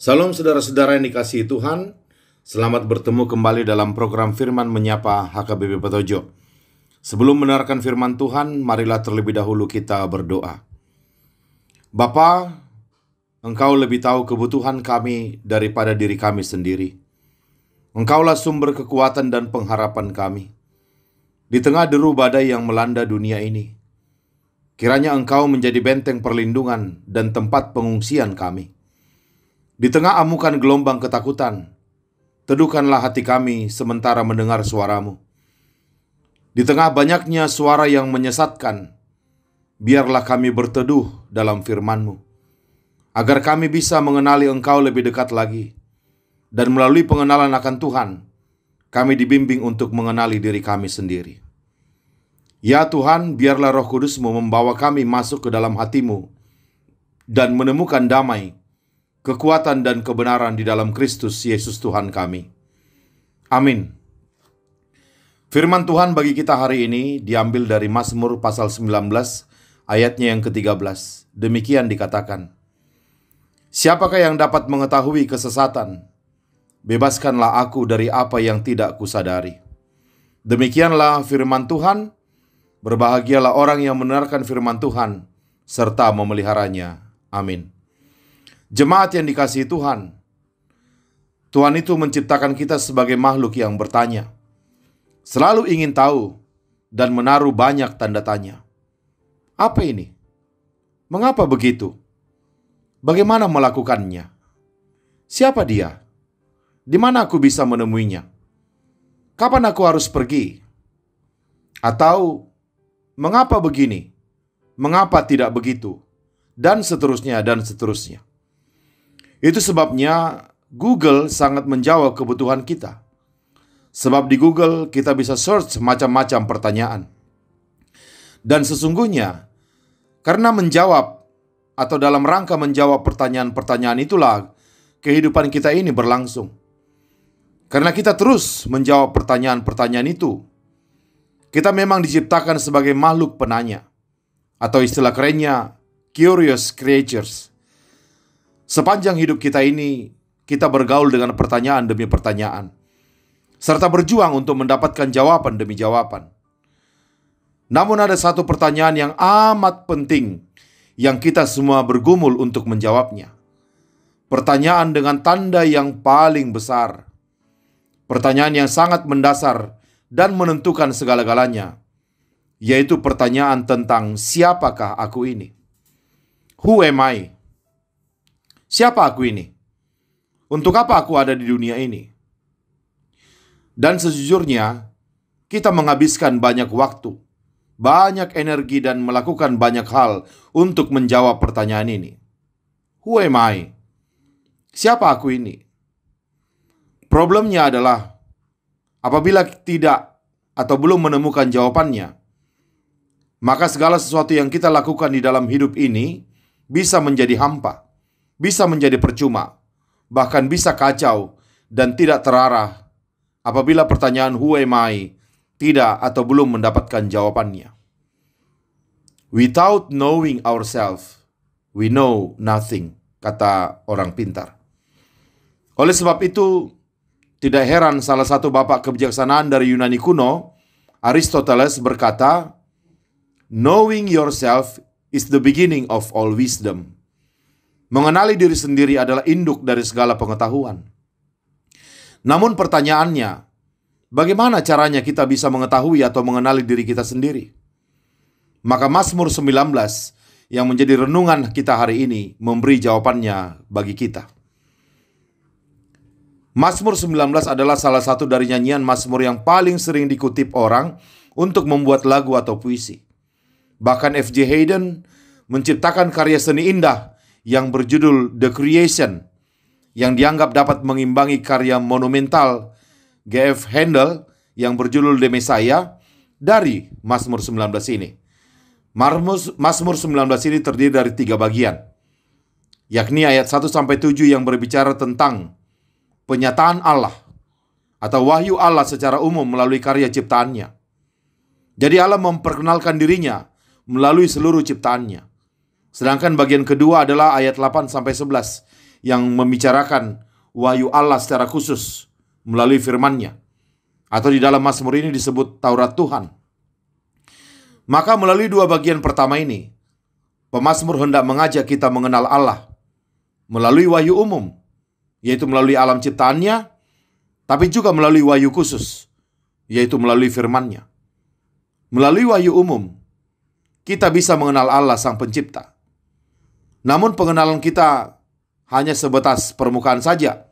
Salam saudara-saudara yang dikasihi Tuhan. Selamat bertemu kembali dalam program Firman Menyapa HKBP Petojo. Sebelum mendengarkan firman Tuhan, marilah terlebih dahulu kita berdoa. Bapa, Engkau lebih tahu kebutuhan kami daripada diri kami sendiri. Engkaulah sumber kekuatan dan pengharapan kami. Di tengah deru badai yang melanda dunia ini, kiranya Engkau menjadi benteng perlindungan dan tempat pengungsian kami. Di tengah amukan gelombang ketakutan, teduhkanlah hati kami sementara mendengar suara-Mu. Di tengah banyaknya suara yang menyesatkan, biarlah kami berteduh dalam firman-Mu, agar kami bisa mengenali Engkau lebih dekat lagi, dan melalui pengenalan akan Tuhan, kami dibimbing untuk mengenali diri kami sendiri. Ya Tuhan, biarlah Roh Kudus-Mu membawa kami masuk ke dalam hati-Mu dan menemukan damai, kekuatan dan kebenaran di dalam Kristus Yesus Tuhan kami. Amin. Firman Tuhan bagi kita hari ini diambil dari Mazmur pasal 19 ayatnya yang ke-13. Demikian dikatakan, "Siapakah yang dapat mengetahui kesesatan? Bebaskanlah aku dari apa yang tidak kusadari." Demikianlah firman Tuhan. Berbahagialah orang yang mendengarkan firman Tuhan serta memeliharanya. Amin. Jemaat yang dikasihi Tuhan, Tuhan itu menciptakan kita sebagai makhluk yang bertanya, selalu ingin tahu dan menaruh banyak tanda tanya. Apa ini? Mengapa begitu? Bagaimana melakukannya? Siapa dia? Di mana aku bisa menemuinya? Kapan aku harus pergi? Atau mengapa begini? Mengapa tidak begitu? Dan seterusnya dan seterusnya. Itu sebabnya Google sangat menjawab kebutuhan kita. Sebab di Google kita bisa search macam-macam pertanyaan. Dan sesungguhnya, karena menjawab atau dalam rangka menjawab pertanyaan-pertanyaan itulah kehidupan kita ini berlangsung. Karena kita terus menjawab pertanyaan-pertanyaan itu, kita memang diciptakan sebagai makhluk penanya, atau istilah kerennya, curious creatures. Sepanjang hidup kita ini, kita bergaul dengan pertanyaan demi pertanyaan, serta berjuang untuk mendapatkan jawaban demi jawaban. Namun ada satu pertanyaan yang amat penting yang kita semua bergumul untuk menjawabnya. Pertanyaan dengan tanda yang paling besar. Pertanyaan yang sangat mendasar dan menentukan segala-galanya, yaitu pertanyaan tentang siapakah aku ini? Who am I? Siapa aku ini? Untuk apa aku ada di dunia ini? Dan sejujurnya, kita menghabiskan banyak waktu, banyak energi dan melakukan banyak hal untuk menjawab pertanyaan ini. Who am I? Siapa aku ini? Problemnya adalah, apabila tidak atau belum menemukan jawabannya, maka segala sesuatu yang kita lakukan di dalam hidup ini bisa menjadi hampa, bisa menjadi percuma, bahkan bisa kacau dan tidak terarah apabila pertanyaan who am I tidak atau belum mendapatkan jawabannya. Without knowing ourselves, we know nothing, kata orang pintar. Oleh sebab itu, tidak heran salah satu bapak kebijaksanaan dari Yunani kuno, Aristoteles, berkata, "Knowing yourself is the beginning of all wisdom." Mengenali diri sendiri adalah induk dari segala pengetahuan. Namun pertanyaannya, bagaimana caranya kita bisa mengetahui atau mengenali diri kita sendiri? Maka Mazmur 19 yang menjadi renungan kita hari ini memberi jawabannya bagi kita. Mazmur 19 adalah salah satu dari nyanyian Mazmur yang paling sering dikutip orang untuk membuat lagu atau puisi. Bahkan F.J. Hayden menciptakan karya seni indah yang berjudul The Creation, yang dianggap dapat mengimbangi karya monumental G.F. Handel yang berjudul The Messiah dari Mazmur 19 ini. Mazmur 19 ini terdiri dari 3 bagian, yakni ayat 1-7 yang berbicara tentang penyataan Allah atau wahyu Allah secara umum melalui karya ciptaannya. Jadi Allah memperkenalkan dirinya melalui seluruh ciptaannya. Sedangkan bagian kedua adalah ayat 8-11 yang membicarakan wahyu Allah secara khusus melalui firman-Nya. Atau di dalam Mazmur ini disebut Taurat Tuhan. Maka melalui dua bagian pertama ini, pemazmur hendak mengajak kita mengenal Allah melalui wahyu umum, yaitu melalui alam ciptaannya, tapi juga melalui wahyu khusus, yaitu melalui firman-Nya. Melalui wahyu umum, kita bisa mengenal Allah Sang Pencipta. Namun pengenalan kita hanya sebatas permukaan saja,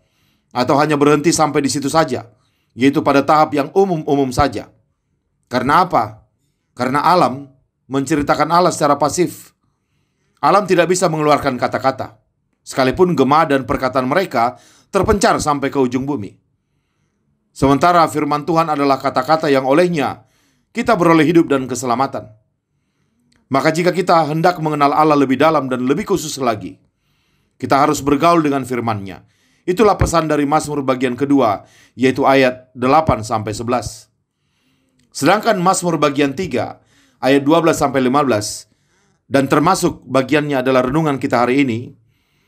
atau hanya berhenti sampai di situ saja, yaitu pada tahap yang umum-umum saja. Karena apa? Karena alam menceritakan Allah secara pasif. Alam tidak bisa mengeluarkan kata-kata, sekalipun gema dan perkataan mereka terpencar sampai ke ujung bumi. Sementara firman Tuhan adalah kata-kata yang olehnya kita beroleh hidup dan keselamatan. Maka jika kita hendak mengenal Allah lebih dalam dan lebih khusus lagi, kita harus bergaul dengan firman-Nya. Itulah pesan dari Mazmur bagian kedua, yaitu ayat 8-11. Sedangkan Mazmur bagian 3, ayat 12-15, dan termasuk bagiannya adalah renungan kita hari ini,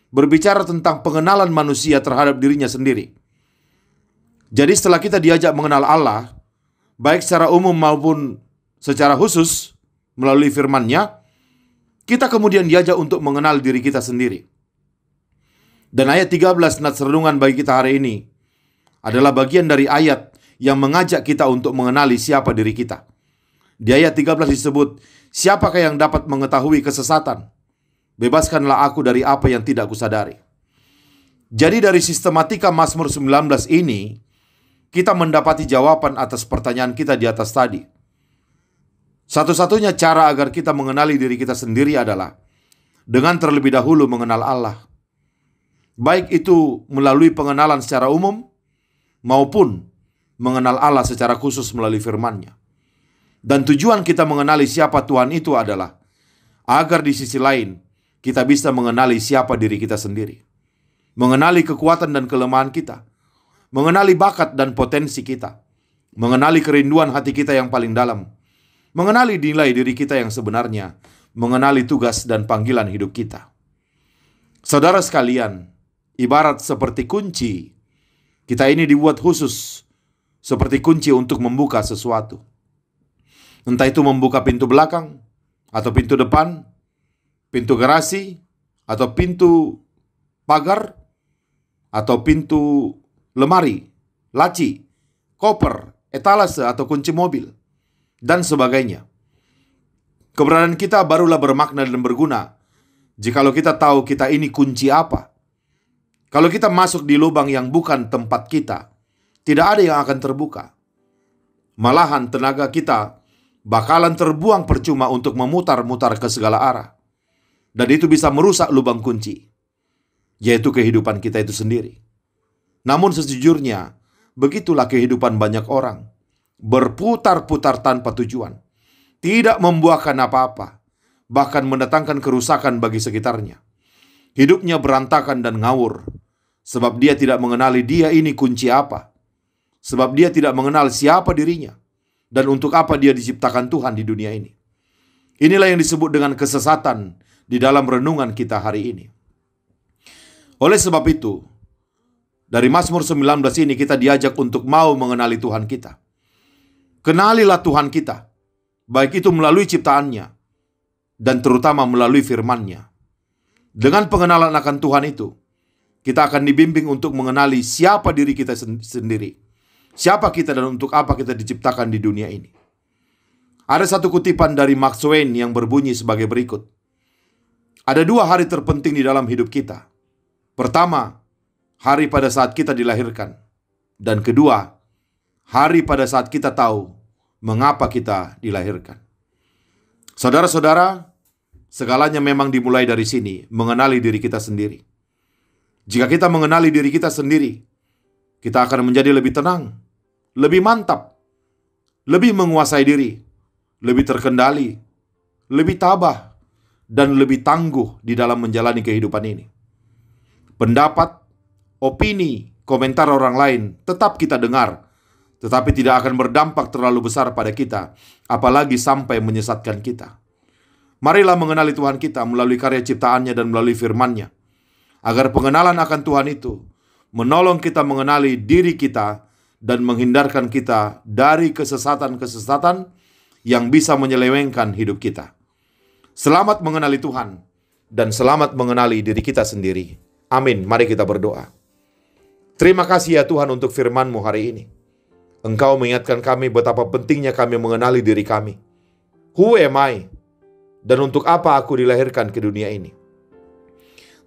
berbicara tentang pengenalan manusia terhadap dirinya sendiri. Jadi setelah kita diajak mengenal Allah, baik secara umum maupun secara khusus melalui firman-Nya, kita kemudian diajak untuk mengenal diri kita sendiri. Dan ayat 13 nats renungan bagi kita hari ini adalah bagian dari ayat yang mengajak kita untuk mengenali siapa diri kita. Di ayat 13 disebut, "Siapakah yang dapat mengetahui kesesatan? Bebaskanlah aku dari apa yang tidak kusadari." Jadi dari sistematika Mazmur 19 ini, kita mendapati jawaban atas pertanyaan kita di atas tadi. Satu-satunya cara agar kita mengenali diri kita sendiri adalah dengan terlebih dahulu mengenal Allah. Baik itu melalui pengenalan secara umum maupun mengenal Allah secara khusus melalui firman-Nya. Dan tujuan kita mengenali siapa Tuhan itu adalah agar di sisi lain kita bisa mengenali siapa diri kita sendiri. Mengenali kekuatan dan kelemahan kita. Mengenali bakat dan potensi kita. Mengenali kerinduan hati kita yang paling dalam. Mengenali nilai diri kita yang sebenarnya. Mengenali tugas dan panggilan hidup kita. Saudara sekalian, ibarat seperti kunci, kita ini dibuat khusus seperti kunci untuk membuka sesuatu. Entah itu membuka pintu belakang, atau pintu depan, pintu garasi, atau pintu pagar, atau pintu lemari, laci, koper, etalase, atau kunci mobil, dan sebagainya. Keberadaan kita barulah bermakna dan berguna jikalau kita tahu kita ini kunci apa. Kalau kita masuk di lubang yang bukan tempat kita, tidak ada yang akan terbuka. Malahan tenaga kita bakalan terbuang percuma untuk memutar-mutar ke segala arah. Dan itu bisa merusak lubang kunci, yaitu kehidupan kita itu sendiri. Namun sejujurnya, begitulah kehidupan banyak orang. Berputar-putar tanpa tujuan. Tidak membuahkan apa-apa. Bahkan mendatangkan kerusakan bagi sekitarnya. Hidupnya berantakan dan ngawur. Sebab dia tidak mengenali dia ini kunci apa. Sebab dia tidak mengenal siapa dirinya. Dan untuk apa dia diciptakan Tuhan di dunia ini. Inilah yang disebut dengan kesesatan di dalam renungan kita hari ini. Oleh sebab itu, dari Mazmur 19 ini kita diajak untuk mau mengenali Tuhan kita. Kenalilah Tuhan kita, baik itu melalui ciptaannya, dan terutama melalui firman-Nya. Dengan pengenalan akan Tuhan itu, kita akan dibimbing untuk mengenali siapa diri kita sendiri. Siapa kita dan untuk apa kita diciptakan di dunia ini. Ada satu kutipan dari Mark Twain yang berbunyi sebagai berikut. Ada dua hari terpenting di dalam hidup kita. Pertama, hari pada saat kita dilahirkan. Dan kedua, hari pada saat kita tahu mengapa kita dilahirkan. Saudara-saudara, segalanya memang dimulai dari sini, mengenali diri kita sendiri. Jika kita mengenali diri kita sendiri, kita akan menjadi lebih tenang, lebih mantap, lebih menguasai diri, lebih terkendali, lebih tabah, dan lebih tangguh di dalam menjalani kehidupan ini. Pendapat, opini, komentar orang lain tetap kita dengar, tetapi tidak akan berdampak terlalu besar pada kita, apalagi sampai menyesatkan kita. Marilah mengenali Tuhan kita melalui karya ciptaannya dan melalui firman-Nya, Agar pengenalan akan Tuhan itu menolong kita mengenali diri kita dan menghindarkan kita dari kesesatan-kesesatan yang bisa menyelewengkan hidup kita. Selamat mengenali Tuhan dan selamat mengenali diri kita sendiri. Amin. Mari kita berdoa. Terima kasih ya Tuhan untuk firman-Mu hari ini. Engkau mengingatkan kami betapa pentingnya kami mengenali diri kami. Who am I? Dan untuk apa aku dilahirkan ke dunia ini?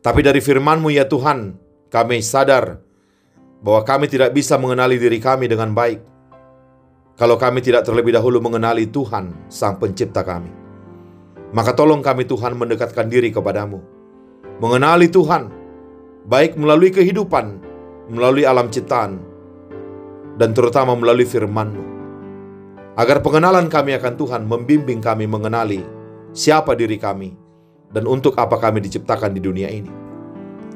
Tapi dari firman-Mu ya Tuhan, kami sadar bahwa kami tidak bisa mengenali diri kami dengan baik kalau kami tidak terlebih dahulu mengenali Tuhan, Sang Pencipta kami. Maka tolong kami Tuhan mendekatkan diri kepadamu. Mengenali Tuhan, baik melalui kehidupan, melalui alam ciptaan, dan terutama melalui firman-Mu. Agar pengenalan kami akan Tuhan membimbing kami mengenali siapa diri kami dan untuk apa kami diciptakan di dunia ini.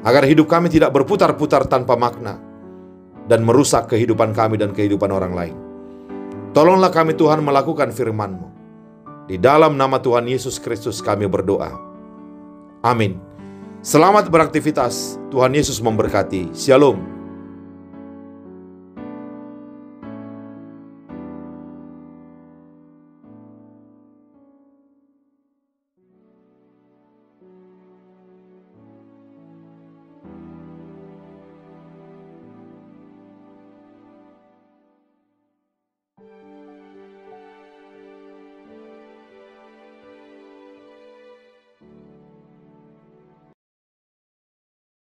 Agar hidup kami tidak berputar-putar tanpa makna dan merusak kehidupan kami dan kehidupan orang lain. Tolonglah kami Tuhan melakukan firman-Mu. Di dalam nama Tuhan Yesus Kristus kami berdoa. Amin. Selamat beraktivitas. Tuhan Yesus memberkati. Shalom.